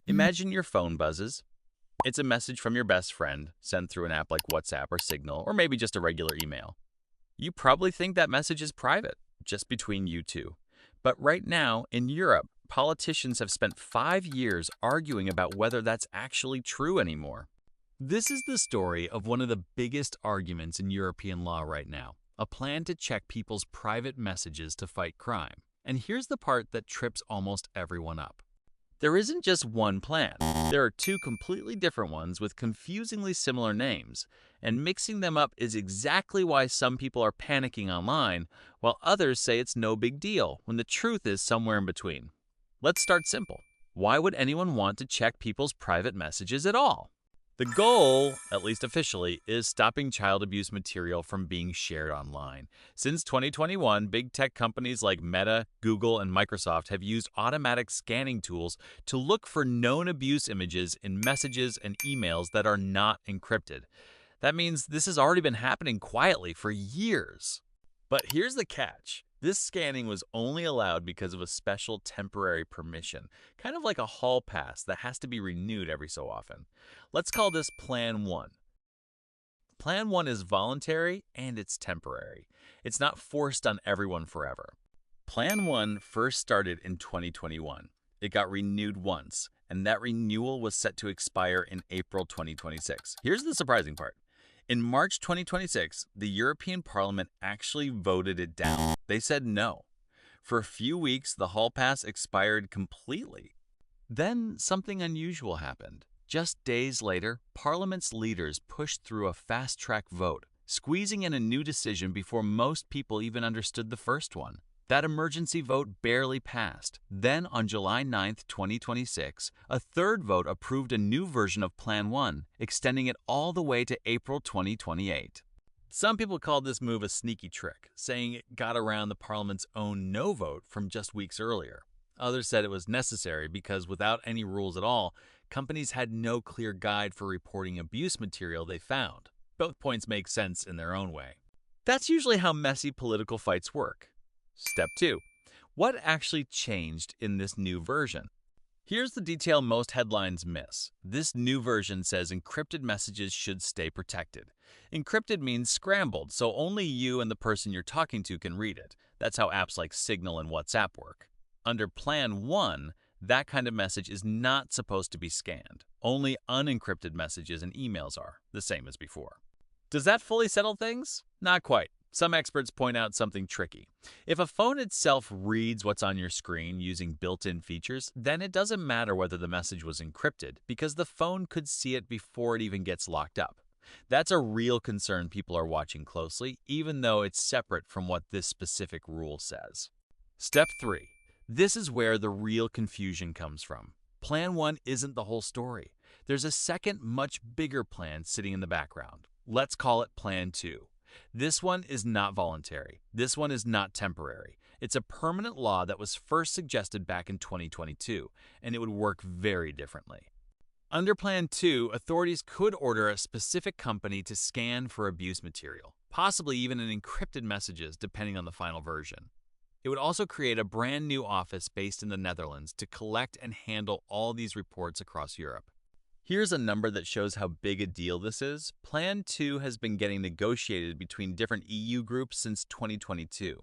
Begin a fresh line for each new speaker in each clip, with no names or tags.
Imagine your phone buzzes. It's a message from your best friend sent through an app like WhatsApp or Signal, or maybe just a regular email. You probably think that message is private, just between you two. But right now, in Europe, politicians have spent 5 years arguing about whether that's actually true anymore. This is the story of one of the biggest arguments in European law right now, a plan to check people's private messages to fight crime. And here's the part that trips almost everyone up. There isn't just one plan. There are two completely different ones with confusingly similar names, and mixing them up is exactly why some people are panicking online, while others say it's no big deal, when the truth is somewhere in between. Let's start simple. Why would anyone want to check people's private messages at all? The goal, at least officially, is stopping child abuse material from being shared online. Since 2021, big tech companies like Meta, Google, and Microsoft have used automatic scanning tools to look for known abuse images in messages and emails that are not encrypted. That means this has already been happening quietly for years. But here's the catch. This scanning was only allowed because of a special temporary permission, kind of like a hall pass that has to be renewed every so often. Let's call this Plan 1. Plan 1 is voluntary and it's temporary. It's not forced on everyone forever. Plan 1 first started in 2021. It got renewed once, and that renewal was set to expire in April 2026. Here's the surprising part. In March 2026, the European Parliament actually voted it down. They said no. For a few weeks, the hall pass expired completely. Then something unusual happened. Just days later, Parliament's leaders pushed through a fast-track vote, squeezing in a new decision before most people even understood the first one. That emergency vote barely passed. Then, on July 9, 2026, a third vote approved a new version of Plan 1, extending it all the way to April 2028. Some people called this move a sneaky trick, saying it got around the Parliament's own no vote from just weeks earlier. Others said it was necessary because without any rules at all, companies had no clear guide for reporting abuse material they found. Both points make sense in their own way. That's usually how messy political fights work. Step 2. What actually changed in this new version? Here's the detail most headlines miss. This new version says encrypted messages should stay protected. Encrypted means scrambled, so only you and the person you're talking to can read it. That's how apps like Signal and WhatsApp work. Under Plan 1, that kind of message is not supposed to be scanned. Only unencrypted messages and emails are, the same as before. Does that fully settle things? Not quite. Some experts point out something tricky. If a phone itself reads what's on your screen using built-in features, then it doesn't matter whether the message was encrypted because the phone could see it before it even gets locked up. That's a real concern people are watching closely, even though it's separate from what this specific rule says. Step 3. This is where the real confusion comes from. Plan 1 isn't the whole story. There's a second, much bigger plan sitting in the background. Let's call it Plan 2. This one is not voluntary. This one is not temporary. It's a permanent law that was first suggested back in 2022, and it would work very differently. Under Plan 2, authorities could order a specific company to scan for abuse material, possibly even in encrypted messages depending on the final version. It would also create a brand new office based in the Netherlands to collect and handle all these reports across Europe. Here's a number that shows how big a deal this is. Plan 2 has been getting negotiated between different EU groups since 2022.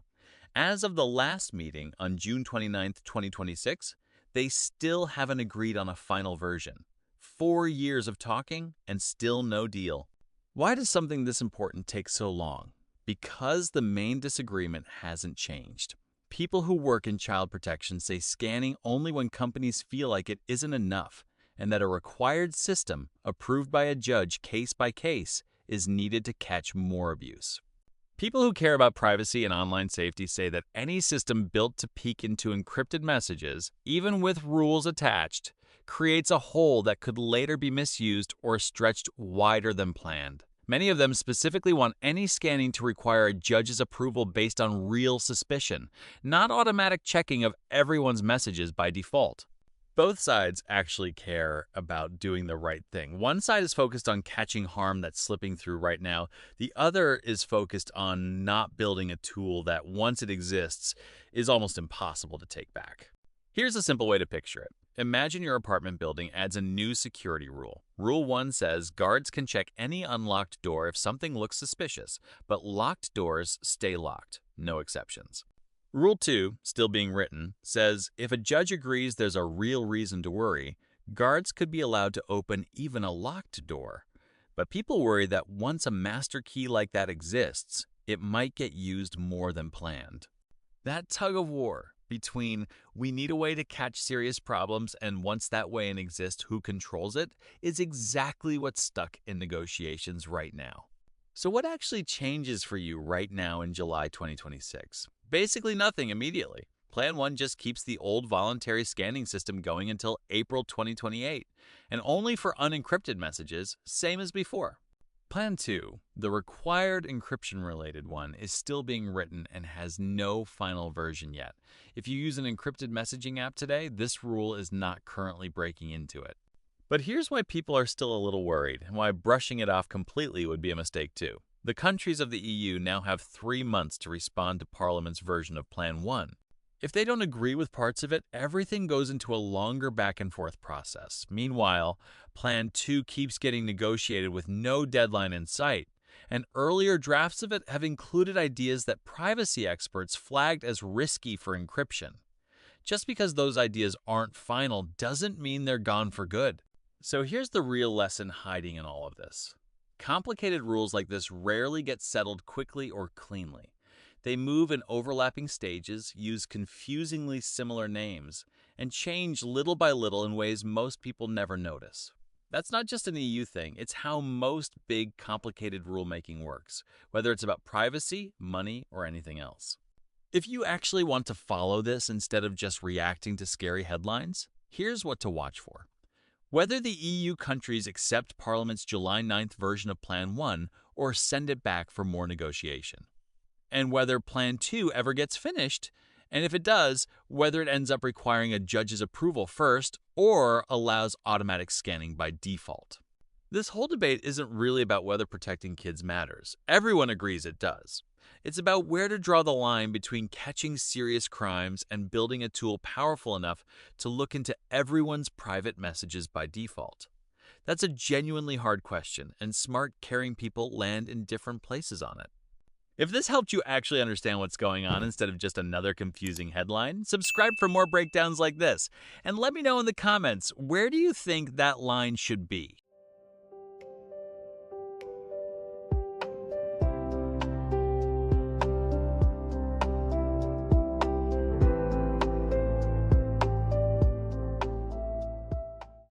As of the last meeting on June 29, 2026, they still haven't agreed on a final version. 4 years of talking and still no deal. Why does something this important take so long? Because the main disagreement hasn't changed. People who work in child protection say scanning only when companies feel like it isn't enough, and that a required system, approved by a judge case by case, is needed to catch more abuse. People who care about privacy and online safety say that any system built to peek into encrypted messages, even with rules attached, creates a hole that could later be misused or stretched wider than planned. Many of them specifically want any scanning to require a judge's approval based on real suspicion, not automatic checking of everyone's messages by default. Both sides actually care about doing the right thing. One side is focused on catching harm that's slipping through right now. The other is focused on not building a tool that, once it exists, is almost impossible to take back. Here's a simple way to picture it. Imagine your apartment building adds a new security rule. Rule 1 says guards can check any unlocked door if something looks suspicious, but locked doors stay locked, no exceptions. Rule 2, still being written, says if a judge agrees there's a real reason to worry, guards could be allowed to open even a locked door. But people worry that once a master key like that exists, it might get used more than planned. That tug of war between we need a way to catch serious problems and once that way exists, who controls it, is exactly what's stuck in negotiations right now. So what actually changes for you right now in July 2026? Basically nothing immediately. Plan 1 just keeps the old voluntary scanning system going until April 2028, and only for unencrypted messages, same as before. Plan 2, the required encryption-related one, is still being written and has no final version yet. If you use an encrypted messaging app today, this rule is not currently breaking into it. But here's why people are still a little worried, and why brushing it off completely would be a mistake too. The countries of the EU now have 3 months to respond to Parliament's version of Plan 1. If they don't agree with parts of it, everything goes into a longer back-and-forth process. Meanwhile, Plan 2 keeps getting negotiated with no deadline in sight, and earlier drafts of it have included ideas that privacy experts flagged as risky for encryption. Just because those ideas aren't final doesn't mean they're gone for good. So here's the real lesson hiding in all of this. Complicated rules like this rarely get settled quickly or cleanly. They move in overlapping stages, use confusingly similar names, and change little by little in ways most people never notice. That's not just an EU thing, it's how most big, complicated rulemaking works, whether it's about privacy, money, or anything else. If you actually want to follow this instead of just reacting to scary headlines, here's what to watch for. Whether the EU countries accept Parliament's July 9th version of Plan 1 or send it back for more negotiation. And whether Plan 2 ever gets finished, and if it does, whether it ends up requiring a judge's approval first or allows automatic scanning by default. This whole debate isn't really about whether protecting kids matters. Everyone agrees it does. It's about where to draw the line between catching serious crimes and building a tool powerful enough to look into everyone's private messages by default. That's a genuinely hard question, and smart, caring people land in different places on it. If this helped you actually understand what's going on instead of just another confusing headline, subscribe for more breakdowns like this. And let me know in the comments, where do you think that line should be?